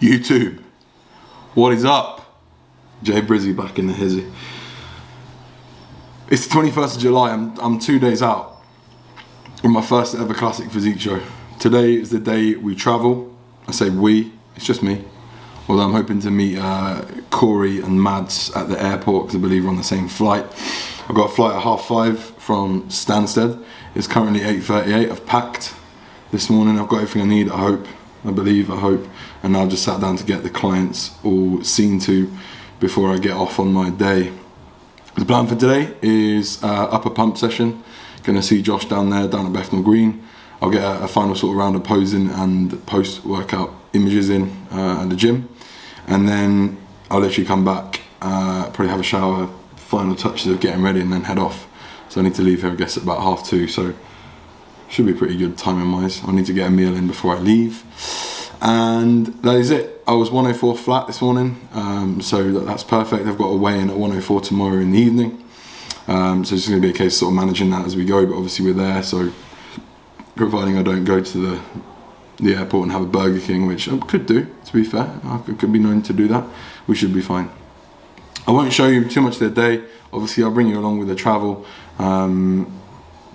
YouTube, what is up? Jay Brizzy back in the hizzy. It's the 21st of July, I'm 2 days out from my first ever Classic Physique show. Today is the day we travel. I say we, it's just me. Although I'm hoping to meet Corey and Mads at the airport because I believe we're on the same flight. I've got a flight at 5:30 from Stansted. It's currently 8:38, I've packed this morning. I've got everything I need, I hope. I hope. And now I've just sat down to get the clients all seen to before I get off on my day. The plan for today is upper pump session. Gonna see Josh down there, down at Bethnal Green. I'll get a final sort of round of posing and post-workout images in at the gym. And then I'll literally come back, probably have a shower, final touches of getting ready and then head off. So I need to leave here, I guess, at about 2:30, so should be pretty good timing wise. I need to get a meal in before I leave. And that is it. I was 104 flat this morning, so that's perfect. I've got a weigh-in at 104 tomorrow in the evening. So it's just gonna be a case of sort of managing that as we go, but obviously we're there, so providing I don't go to the airport and have a Burger King, which I could do, to be fair. I could be known to do that. We should be fine. I won't show you too much of the day. Obviously I'll bring you along with the travel.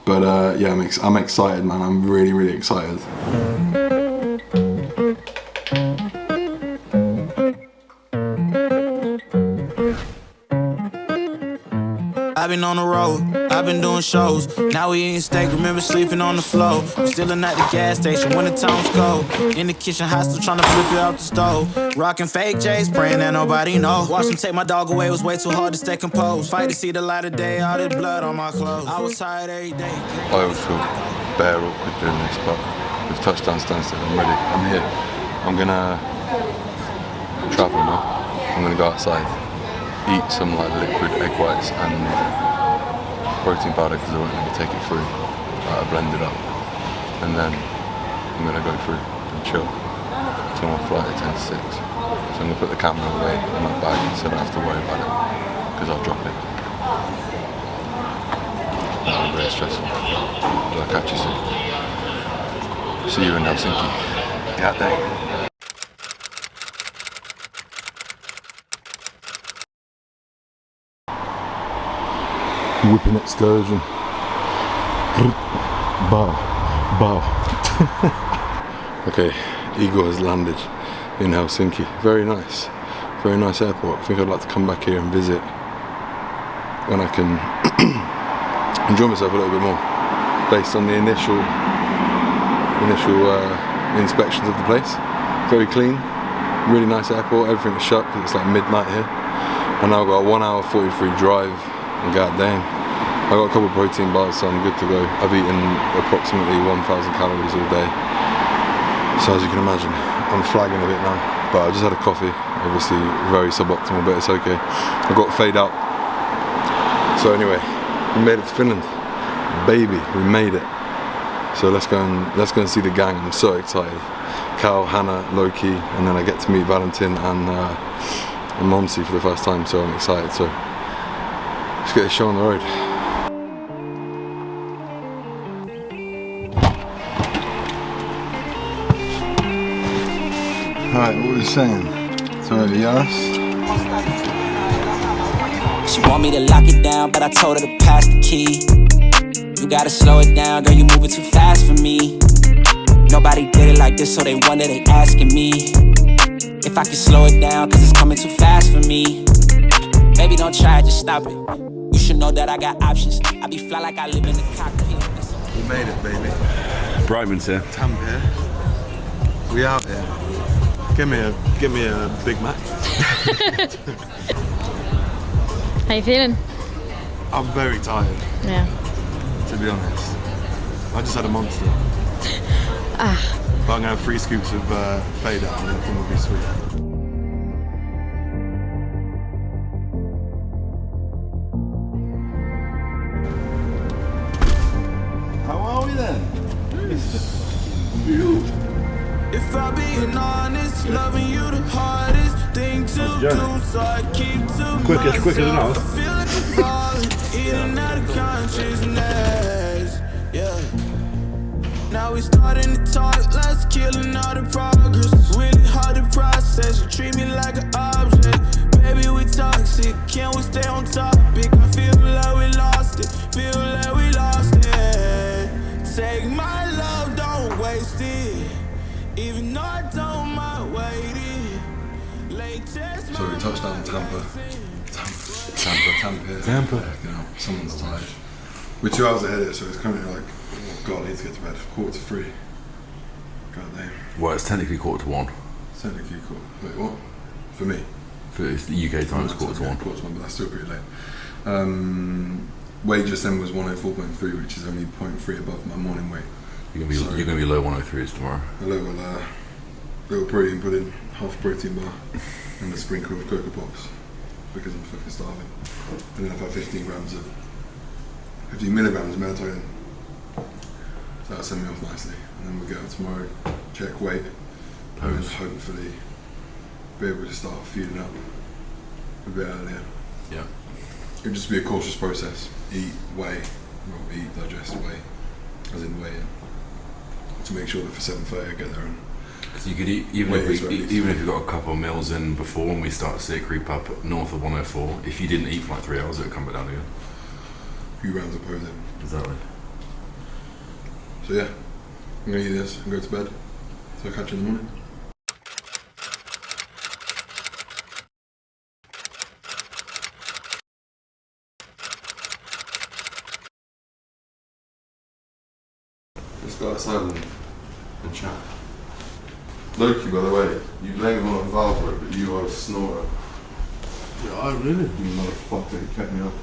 But yeah, I'm excited, man. I'm really, really excited. I've been on the road, I've been doing shows. Now we eating steak, remember sleeping on the floor. I'm still at the gas station when the times go. In the kitchen, hot still trying to flip it out the stove. Rocking fake J's, praying that nobody know. Watch them take my dog away, it was way too hard to stay composed. Fight to see the light of day, all this blood on my clothes. I was tired every day. I always feel bare awkward doing this, but we've touched down Stansted, I'm ready, I'm here. I'm gonna travel now. I'm gonna go outside, eat some like liquid egg whites and protein powder because I won't let me take it through. I blend it up, and then I'm gonna go through and chill till my flight at 10 to 6. So I'm gonna put the camera away in my bag so I don't have to worry about it because I'll drop it. That'll be very stressful. But I'll catch you soon. See you in Helsinki. God dang. Whipping excursion. Bow, bow. Okay, Igor has landed in Helsinki. Very nice airport. I think I'd like to come back here and visit when I can enjoy myself a little bit more, based on the initial inspections of the place. Very clean, really nice airport. Everything is shut because it's like midnight here. And now I've got a 1 hour 43 drive. And god damn, I got a couple of protein bars, so I'm good to go. I've eaten approximately 1,000 calories all day. So as you can imagine, I'm flagging a bit now. But I just had a coffee, obviously very suboptimal, but it's okay. I got fade out. So anyway, we made it to Finland. Baby, we made it. So let's go and see the gang. I'm so excited. Cal, Hannah, Loki, and then I get to meet Valentin and Momsi for the first time, so I'm excited. So let's get this show on the road. Alright, what were you saying? So yes? She want me to lock it down, but I told her to pass the key. You gotta slow it down, girl, you moving too fast for me. Nobody did it like this, so they wonder, they asking me if I can slow it down, cause it's coming too fast for me. Baby, don't try, just stop it. You should know that I got options. I be fly like I live in the cockpit. We made it, baby. Brightman's here. Tam here. We out here. Give me a Big Mac. How you feeling? I'm very tired. Yeah. To be honest. I just had a monster. But I'm gonna have 3 scoops of fade out and everything will be sweet. If I'm being honest, loving you the hardest thing to do, so I keep to quicker than us. I feel like I'm falling in and out of consciousness. Yeah. Now we starting to talk, let's killing all the progress. Really hard to process, you treat me like an object. Baby, we toxic, can we stay on topic? I feel like we lost it, feel like we lost it. Take my love, don't waste it. Even though I don't mind waiting. Latest So we touched down Tampa. Yeah, someone's tired. We're 2 hours ahead of it, so it's kind of like, oh God, I need to get to bed. 2:45. God damn. Well, it's technically 1:45. Technically cool. Wait, what? For me? For the UK time, it's 1:45. 1:45, but that's still pretty late. Weight just then was 104.3, which is only 0.3 above my morning weight. You're gonna be low 103s tomorrow. A little protein pudding, half protein bar, and a sprinkle of Cocoa Pops because I'm fucking starving. And then I've had 15 milligrams of melatonin. So that'll send me off nicely. And then we'll get up tomorrow, check weight, and then hopefully be able to start feeding up a bit earlier. Yeah. It'll just be a cautious process. Eat, weigh, digest, weigh, as in weigh in. To make sure that for 7:30 I get there. Because you could eat, even if you've got a couple of meals in before and we start to see it creep up north of 104, if you didn't eat for like 3 hours, it would come back down again. A few rounds of posing. Exactly. So yeah, I'm gonna eat this and go to bed. So I'll catch you in the morning. Let's go outside and chat. Loki, by the way, you blame him on a valve rope, but you are a snorer. Yeah, I really. You motherfucker, you kept me up.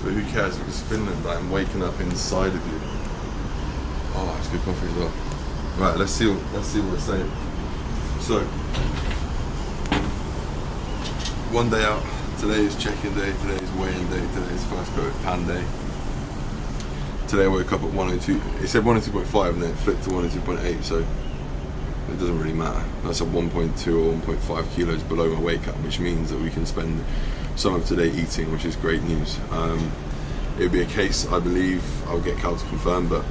But who cares? It was Finland. I'm waking up inside of you. Oh, it's good coffee as well. Right, let's see what it's saying. So, one day out. Today is check-in day. Today is weigh-in day. Today is first go of pan day. Today I woke up at 102. It said 102.5 and then it flipped to 102.8. So it doesn't really matter. That's at 1.2 or 1.5 kilos below my weight cut, which means that we can spend some of today eating, which is great news. It would be a case, I believe, I'll get Cal to confirm, but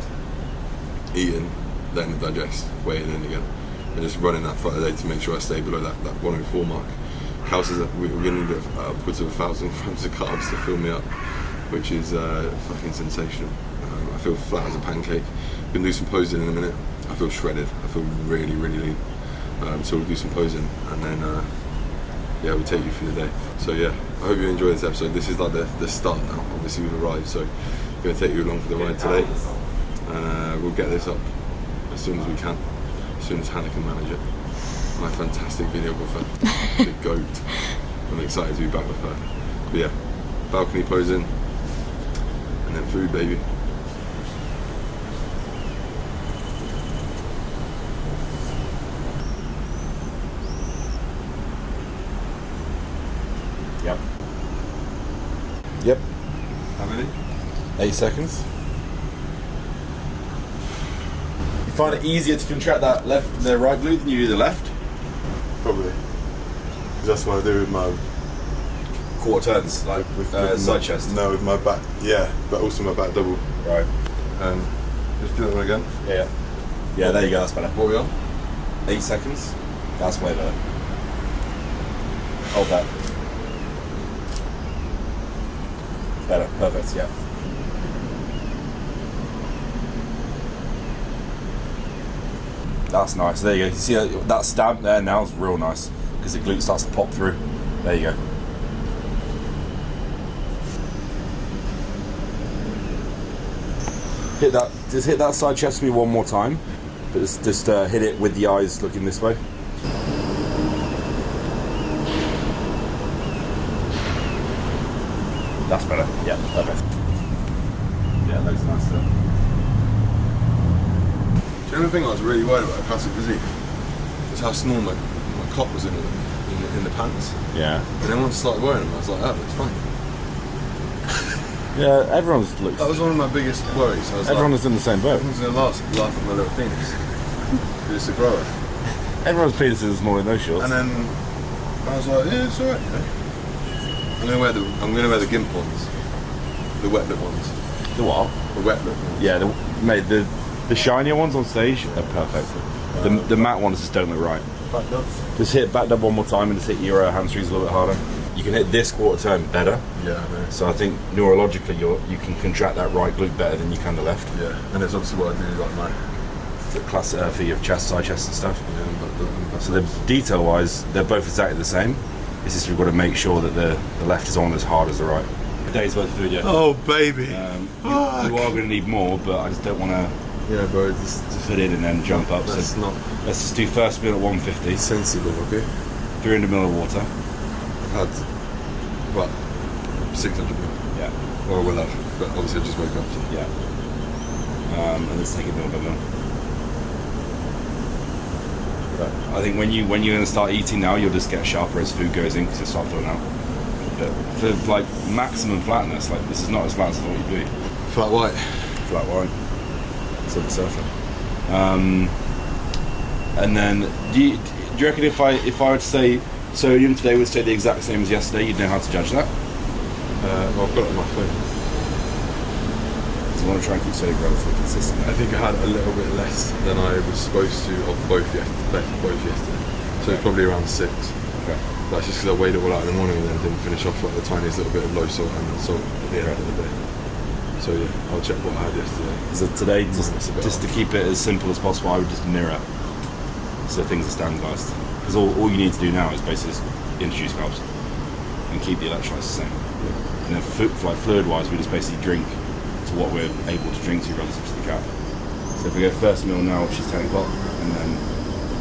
eating, then digest, weighing in again, and just running that throughout the day to make sure I stay below that 104 mark. Cal says that we're going to need upwards of 1,000 grams of carbs to fill me up, which is fucking sensational. I feel flat as a pancake. Gonna do some posing in a minute. I feel shredded. I feel really, really lean. So we'll do some posing and then yeah, we'll take you through the day. So yeah, I hope you enjoy this episode. This is like the start now. Obviously we've arrived, so I'm gonna take you along for the ride today, and we'll get this up as soon as we can, as soon as Hannah can manage it. My fantastic videographer, the GOAT. I'm excited to be back with her. But yeah, balcony posing, and then food, baby. Yep. How many? 8 seconds. You find it easier to contract the right glute than you do the left? Probably. That's what I do with my Quarter turns, like with side chest. No, with my back. Yeah, but also my back double. Right. Just do that one again. Yeah. Yeah, there you go, that's better. What are we on? 8 seconds. That's way better. Hold that. Better, perfect, yeah. That's nice, there you go. You see that stamp there now is real nice because the glute starts to pop through. There you go. Just hit that side chest for me one more time, but just hit it with the eyes looking this way. That's better. Yeah, perfect. Yeah, that looks nice though. Do you know the thing I was really worried about Classic Physique? Was how small my cock was in the pants. Yeah. And then once I started wearing them, I was like, that looks fine. Yeah, everyone's looks. That was one of my biggest worries. I was Everyone's in the same boat. Everyone's going to laugh at my little penis. It's a grower. Everyone's penis is smaller than those shorts. And then I was like, yeah, it's alright, you know. I'm gonna wear the gimp ones, the wet lip ones. The what? The wet lip ones. Yeah, mate. The shinier ones on stage are perfect. The matte ones just don't look right. Just hit back dub one more time and just hit your hamstrings a little bit harder. You can hit this quarter turn better. Yeah, I know. So I think neurologically you can contract that right glute better than you can the left. Yeah, and it's obviously what I do like my class for your chest, side chest and stuff. Yeah, so the detail wise, they're both exactly the same. It's just we've got to make sure that the left is on as hard as the right. A day's worth of food, yeah. Oh baby. You are going to need more, but I just don't want to. Yeah, bro. Just put in and then jump up. Let's just do first meal at 150. Sensible, okay. 300 ml of water. I've had what 600 ml. Yeah. Or will have, but obviously I just woke up. So. Yeah. And let's take it meal by meal. I think when you're going to start eating now, you'll just get sharper as food goes in because you'll start filling out. But for like maximum flatness, like this is not as flat as I thought you'd be. Flat white. Flat white. Silver surfer. And then do you reckon if I were to say sodium today would stay the exact same as yesterday, you'd know how to judge that? Well, I've got it on my phone. So I want to try and keep sodium relatively consistent. I think I had a little bit less than I was supposed to of both yesterday. So it's probably around 6. Okay. That's just because I weighed it all out in the morning and then didn't finish off like the tiniest little bit of low salt and salt at the end of the day. So yeah, I'll check what I had yesterday. So today, just to keep it as simple as possible, I would just mirror so things are standardised. Because all you need to do now is basically just introduce carbs and keep the electrolytes the same. Yeah. And then fluid-wise, we just basically drink to what we're able to drink to relative to the cap. So if we go first meal now, which is 10 o'clock, and then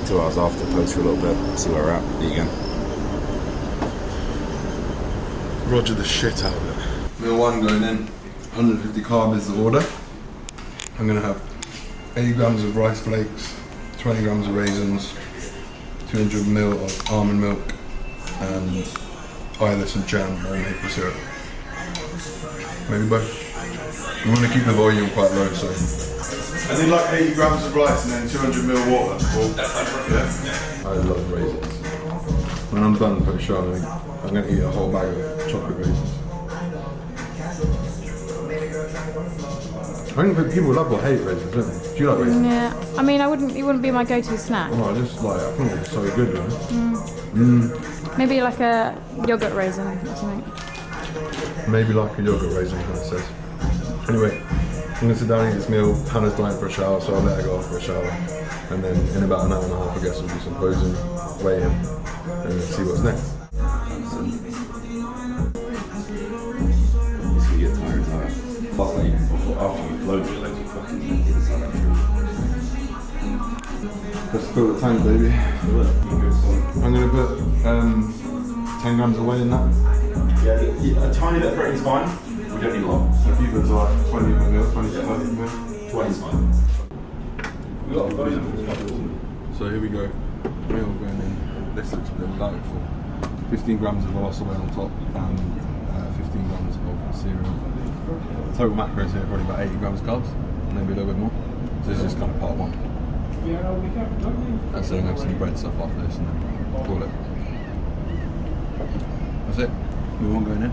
2 hours after, post for a little bit, see where we're at, eat again. Roger the shit out of it. Meal 1 going in. 150 carb is the order. I'm going to have 80 grams of rice flakes, 20 grams of raisins, 200 ml of almond milk, and either some jam or maple syrup. Maybe both. I'm going to keep the volume quite low, so. I need like 80 grams of rice and then 200 ml water. Yeah. I love raisins. When I'm done for the show, I'm going to eat a whole bag of chocolate raisins. I think that people love or hate raisins, don't they? Do you like raisins? Yeah, I mean, it wouldn't be my go-to snack. Oh, I think it's so good, man. Maybe like a yogurt raisin or something. Maybe like a yogurt raisin, kind of says. Anyway, I'm going to sit down and eat this meal. Hannah's dying for a shower, so I'll let her go off for a shower. And then in about an hour and a half, I guess we'll do some posing, weigh in, and then see what's next. You get tired, plus like after you float your legs, you fucking inside that tree. Let's fill the tank, baby. I'm going to put 10 grams of whey in that. Yeah, a tiny bit of protein's fine. We don't need a lot. So keep it to like 20 ml, 20 to 30 ml. 20 is fine. So here we go. Meal going in. This looks delightful. 15 grams of Velocity on top and 15 grams of cereal. Total macros here probably about 80 grams of carbs, maybe a little bit more. So this is just kind of part 1. And so I'm going to have some bread stuff after this and then call it. That's it. Meal 1 going in.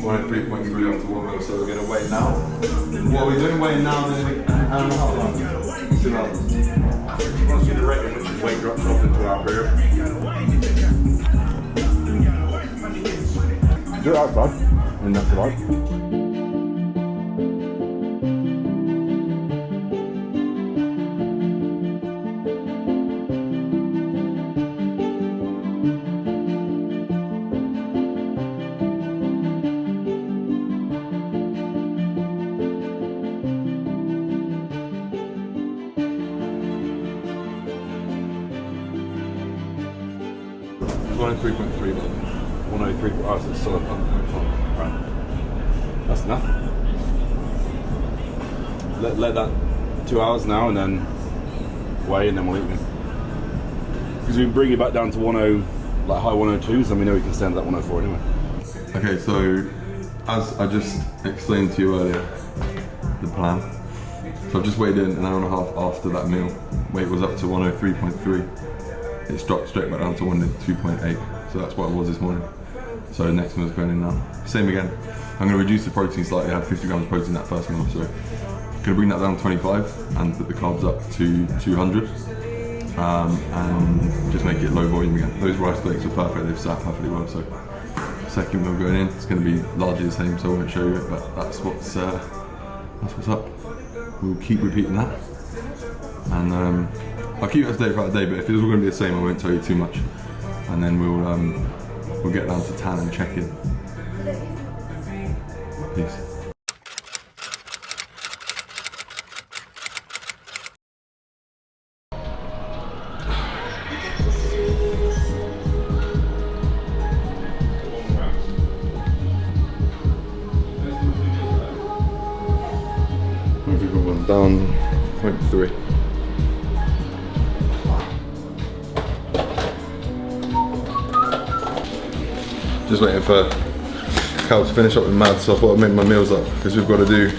We're at 3.3 after 1 meal, so we're going to weigh now. What are we doing? Weighing now, then an hour and a half time? 2 hours. Once you do the rate in which your weight drops off into our period. Do it outside, and that's right. Running 3.3, but 103. Oh, so it's still a pump. Right. That's nothing. Let that 2 hours now, and then weigh, and then we'll eat them. Because we bring it back down to 10, like high 102s, then we know we can stand at that 104 anyway. okay, so as I just explained to you earlier, the plan. So I've just weighed in an hour and a half after that meal. Weight was up to 103.3. It's dropped straight back down to 102.8. So that's what it was this morning. So next meal's going in now. Same again. I'm going to reduce the protein slightly. I had 50 grams of protein that first meal, so I'm going to bring that down to 25 and put the carbs up to 200. And just make it low volume again. Those rice flakes are perfect. They've sat perfectly well. So second meal going in, it's going to be largely the same, so I won't show you it, but that's what's up. We'll keep repeating that, and I'll keep it updated throughout the day. But if it's all going to be the same, I won't tell you too much, and then we'll get down to tan and check in. Peace. Down 0.3. Just waiting for Cal to finish up with maths, so I thought I'd make my meals up because we've got to do.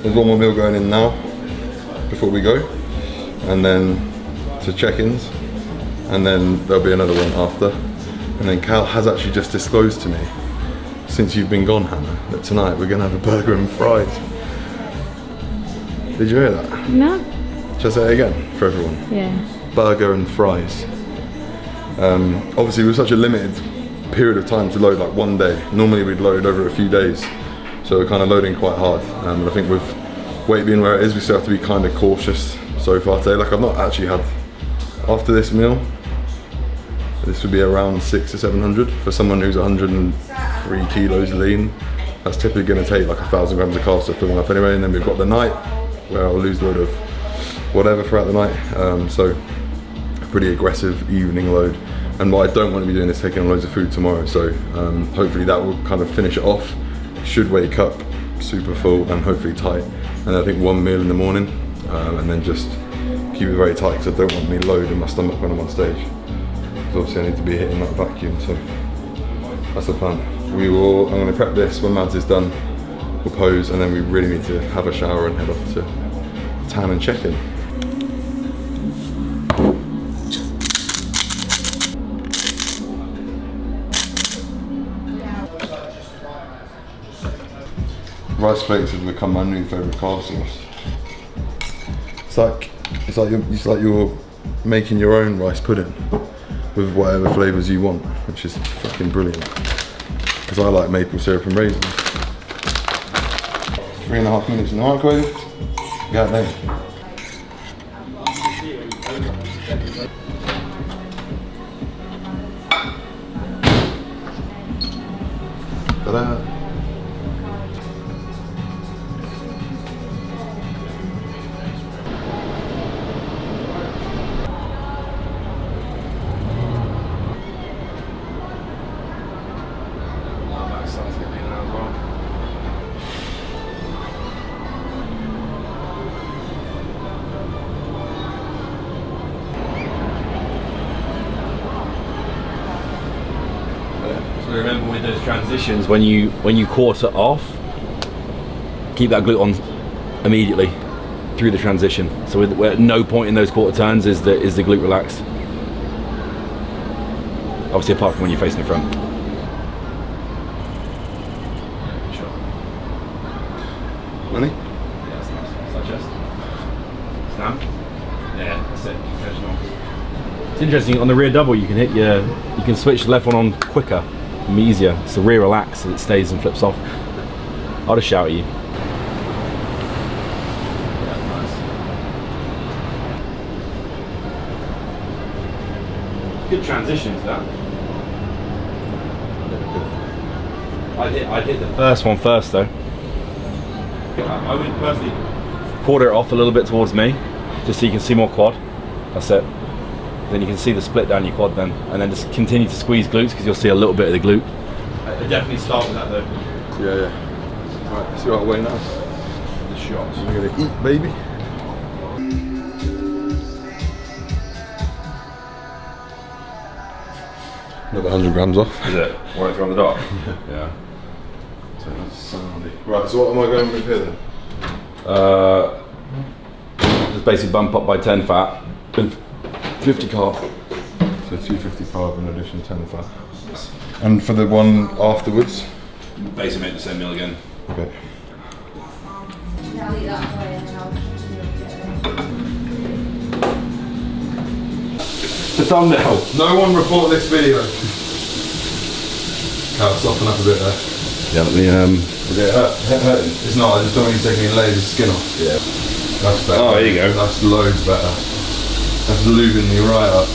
There's one more meal going in now before we go, and then to check-ins, and then there'll be another one after. And then Cal has actually just disclosed to me, since you've been gone, Hannah, that tonight we're going to have a burger and fries. Did you hear that? No. Shall I say it again for everyone? Yeah. Burger and fries. Obviously with such a limited period of time to load, like one day. Normally we'd load over a few days. So we're kind of loading quite hard. And I think with weight being where it is, we still have to be kind of cautious so far today. Like I've not actually had, after this meal, this would be around 600 to 700 for someone who's 103 kilos lean. That's typically going to take like 1,000 grams of carbs to fill them up anyway. And then we've got the night, where I'll lose a load of whatever throughout the night. So a pretty aggressive evening load. And what I don't want to be doing is taking on loads of food tomorrow. So hopefully that will kind of finish it off. Should wake up super full and hopefully tight. And I think one meal in the morning, and then just keep it very tight because I don't want me loading my stomach when I'm on stage. Because obviously I need to be hitting that vacuum. So that's the plan. I'm going to prep this when Mads is done. We'll pose, and then we really need to have a shower and head off to tan and check-in. Rice flakes have become my new favourite carb sauce. It's like you're making your own rice pudding with whatever flavours you want, which is fucking brilliant. Because I like maple syrup and raisins. 3.5 minutes in the microwave. Got that. Ta-da. Remember with those transitions, when you quarter off, keep that glute on immediately through the transition. So at no point in those quarter turns is the glute relaxed. Obviously apart from when you're facing the front. Sure. Money? Yeah, that's nice. Side chest. Stand. Yeah, that's it. It's interesting, on the rear double you can switch the left one on quicker. Easier. It's the rear relax so it stays and flips off. I'll just shout at you. Yeah, nice. Good transition to that. I'd hit the first one first though. I would personally quarter it off a little bit towards me, just so you can see more quad. That's it. Then you can see the split down your quad then, and then just continue to squeeze glutes because you'll see a little bit of the glute. I definitely start with that though. Yeah. Right, see what I weigh now. The shots. We're gonna eat, baby. Another 100 grams off. Is it? Right through on the dot? Yeah. So that's Right, so what am I going with here then? basically bump up by 10 fat, and 50 carb. So 250 carb in addition 10 fat. And for the one afterwards? Basically make the same meal again. Okay. The thumbnail. No one report this video. Oh, soften up a bit there. Yeah, let me Is it hurting? It's not, I just don't want you to take any layers of skin off. Yeah. That's better. Oh, there you go. That's loads better. That's lubing me right up.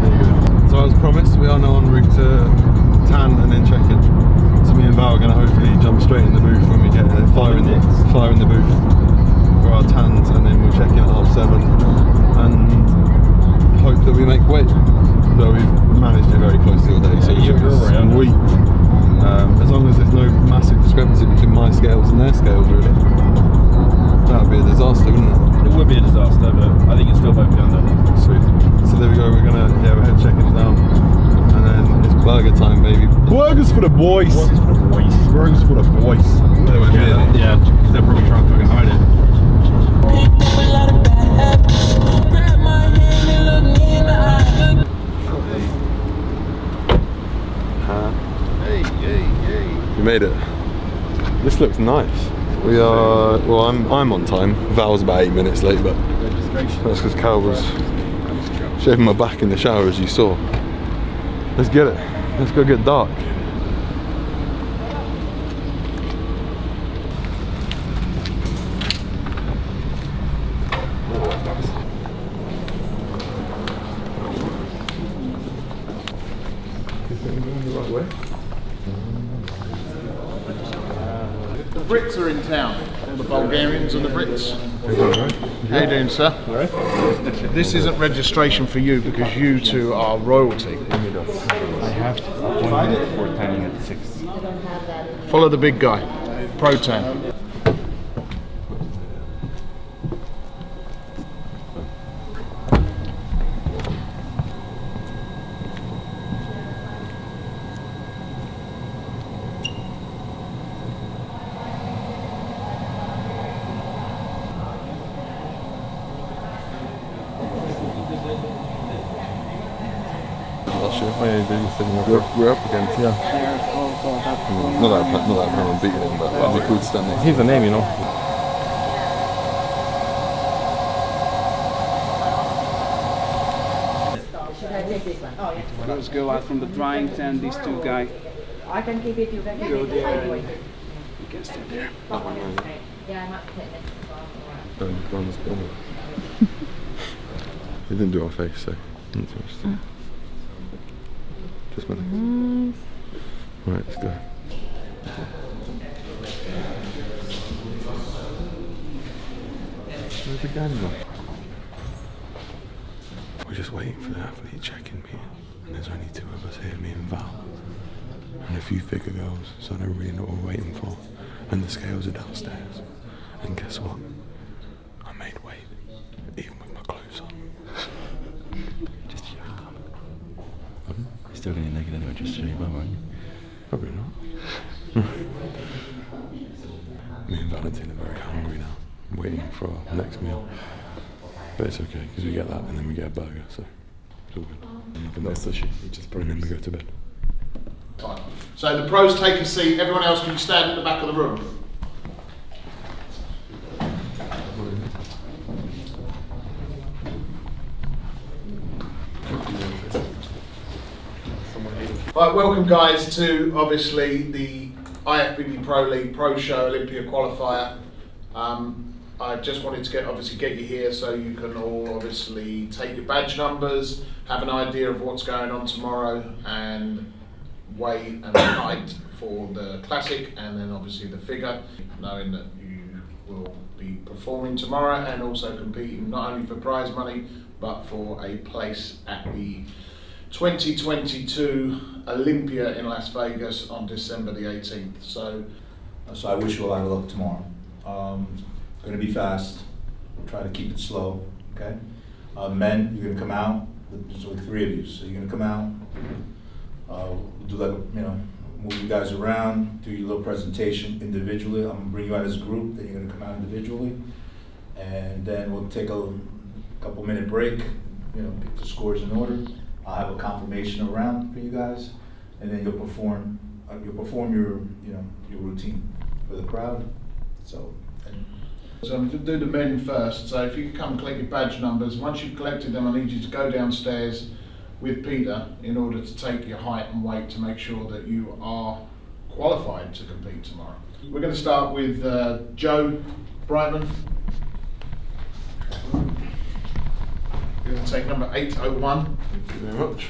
There you go. So as promised, we are now en route to tan and then check in. So me and Val are going to hopefully jump straight in the booth when we get there. Fire in the booth for our tans, and then we'll check in at 7:30 and hope that we make weight. So we've managed it very closely all day, so it should be sweet. As long as there's no massive discrepancy between my scales and their scales, really. That would be a disaster, wouldn't it? It would be a disaster, but I think it's still both down there. Sweet. So there we go, we're head checking it down. And then it's burger time, baby. Burgers for the boys! Burgers for the boys. Burgers for the boys. Yeah, because they'll probably try and fucking hide it. You made it. This looks nice. We are, well, I'm on time. Val's about 8 minutes late, but that's because Cal was shaving my back in the shower, as you saw. Let's get it. Let's go get dark. The Brits are in town. All the Bulgarians and the Brits. How you doing, sir? This isn't registration for you because you two are royalty. I have appointment for tanning at 6. Follow the big guy. Pro-tan. We're up against, yeah. Not that I plan on beating him, but it'd be cool to stand next to him. He's a name, you know. Let's go out from the drying tent, these two guys. I can keep it, you can keep Go it. there. You can stand there. Yeah, I might put it. Don't run this building. He didn't do our face, so not too much to do. Just my legs. Alright, let's go. Where's the gander? We're just waiting for the athlete check-in meeting. And there's only 2 of us here, me and Val. And a few figure girls, so I don't really know what we're waiting for. And the scales are downstairs. And guess what? I made weight, even with my clothes on. Just show you. You're still going to get naked anyway, just show you bum, aren't you? Probably not. Me and Valentine are very hungry now. I'm waiting for our next meal. But it's okay, because we get that and then we get a burger, so it's all good. And that's sushi, and then we go to bed. So the pros take a seat. Everyone else can stand at the back of the room. Right, welcome guys to obviously the Ifbb Pro League Pro Show Olympia qualifier. I just wanted to get you here so you can all obviously take your badge numbers, have an idea of what's going on tomorrow, and weigh and height for the classic, and then obviously the figure, knowing that you will be performing tomorrow and also competing not only for prize money but for a place at the 2022 Olympia in Las Vegas on December the 18th. So I wish you a lot of luck tomorrow. Going to be fast. Try to keep it slow. Okay. Men, you're going to come out. There's only 3 of you, so you're going to come out. We'll do like move you guys around, do your little presentation individually. I'm gonna bring you out as a group, then you're gonna come out individually. And then we'll take a couple minute break, you know, pick the scores in order. I'll have a confirmation round for you guys, and then you'll perform your, you know, your routine for the crowd. So I'm going to do the men first, so if you could come and collect your badge numbers. Once you've collected them, I need you to go downstairs with Peter in order to take your height and weight to make sure that you are qualified to compete tomorrow. We're going to start with Joe Brightman. You're going to take number 801. Thank you very much.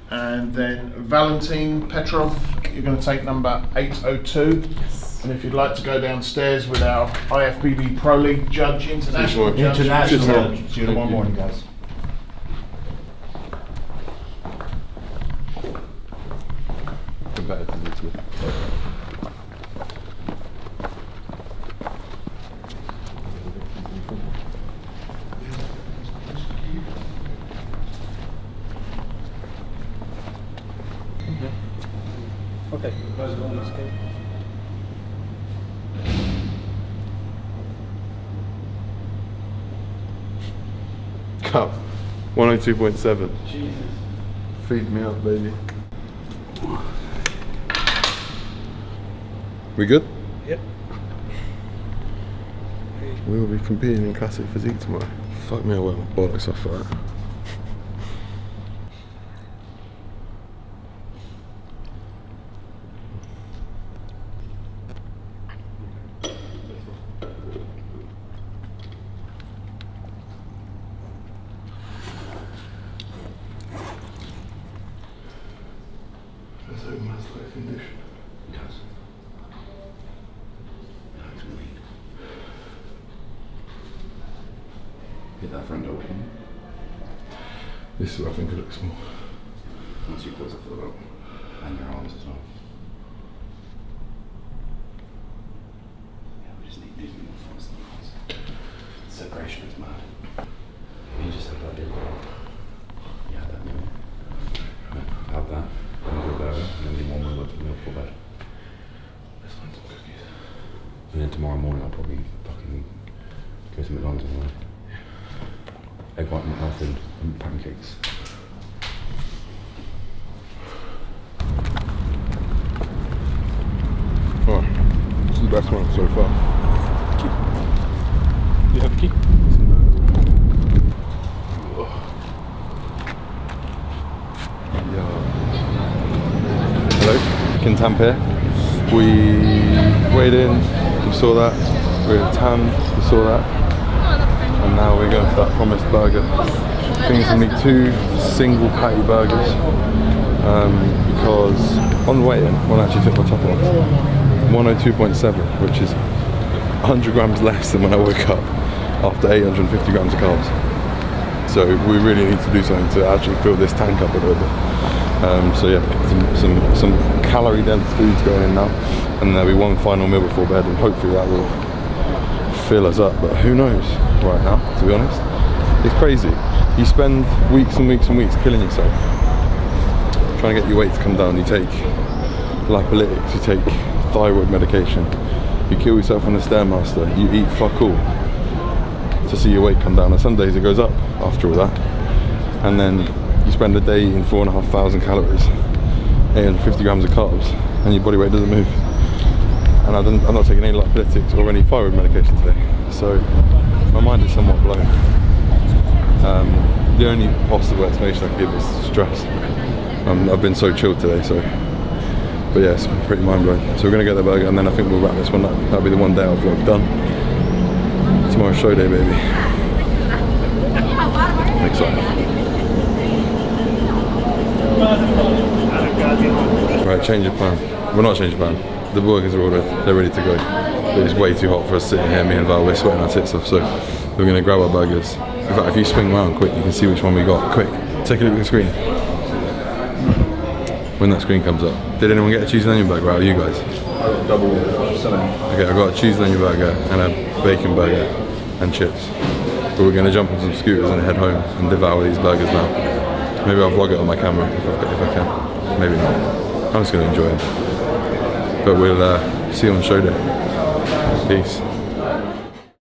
And then Valentin Petrov, you're going to take number 802. Yes. And if you'd like to go downstairs with our IFBB Pro League judge, international judge. See you tomorrow morning, guys. Okay, guys, go on this game. Cup 102.7. Jesus. Feed me up, baby. We good? Yep. We will be competing in Classic Physique tomorrow. Fuck me, I wear my bollocks off for that. Let's hope man's like condition. It does. Looks weak. Hit that front door, can you? This is where I think it looks more. Once you close up for the belt. And your arms as well. Yeah, we just need movement more force than arms. Separation is mad. You just have that deal. Yeah, that meal. Have that. And do a burger, and then do one meal for bed. Let's find some cookies. And then tomorrow morning I'll probably fucking go to McDonald's and like egg white McMuffin and pancakes. Oh, this is the best one so far. Do you have a key? Hello, Kintamp here. We weighed in, we saw that, we were tan, we saw that, and now we're going for that promised burger. I think it's going to be 2 single patty burgers, because on the way in, when I actually took my top off, 102.7, which is 100 grams less than when I woke up after 850 grams of carbs. So we really need to do something to actually fill this tank up a little bit. So yeah, some calorie dense foods going in now, and there'll be one final meal before bed, and hopefully that will fill us up, but who knows right now, to be honest. It's crazy. You spend weeks and weeks and weeks killing yourself, trying to get your weight to come down. You take lipolytics, you take thyroid medication, you kill yourself on the Stairmaster, you eat fuck all to see your weight come down, and some days it goes up after all that, and then you spend a day eating 4,500 calories, 850 grams of carbs, and your body weight doesn't move. And I'm not taking any lipolytics or any thyroid medication today, so my mind is somewhat blown. The only possible explanation I can give is stress. I've been so chilled today, so. But yeah, it's pretty mind blowing. So we're gonna get the burger, and then I think we'll wrap this one up. That'll be the one day I'll vlog done. Tomorrow's show day, baby. Excited. Right, change of plan. Well, not change of plan. The burgers are ordered, they're ready to go. But it's way too hot for us sitting here, me and Val, we're sweating our tits off, so we're gonna grab our burgers. In fact, if you swing around quick, you can see which one we got. Quick, take a look at the screen. When that screen comes up. Did anyone get a cheese and onion burger out of you guys? Double salad. Okay, I got a cheese and onion burger and a bacon burger and chips. But we're gonna jump on some scooters and head home and devour these burgers now. Maybe I'll vlog it on my camera if I can. Maybe not. I'm just going to enjoy it. But we'll see you on show day. Peace.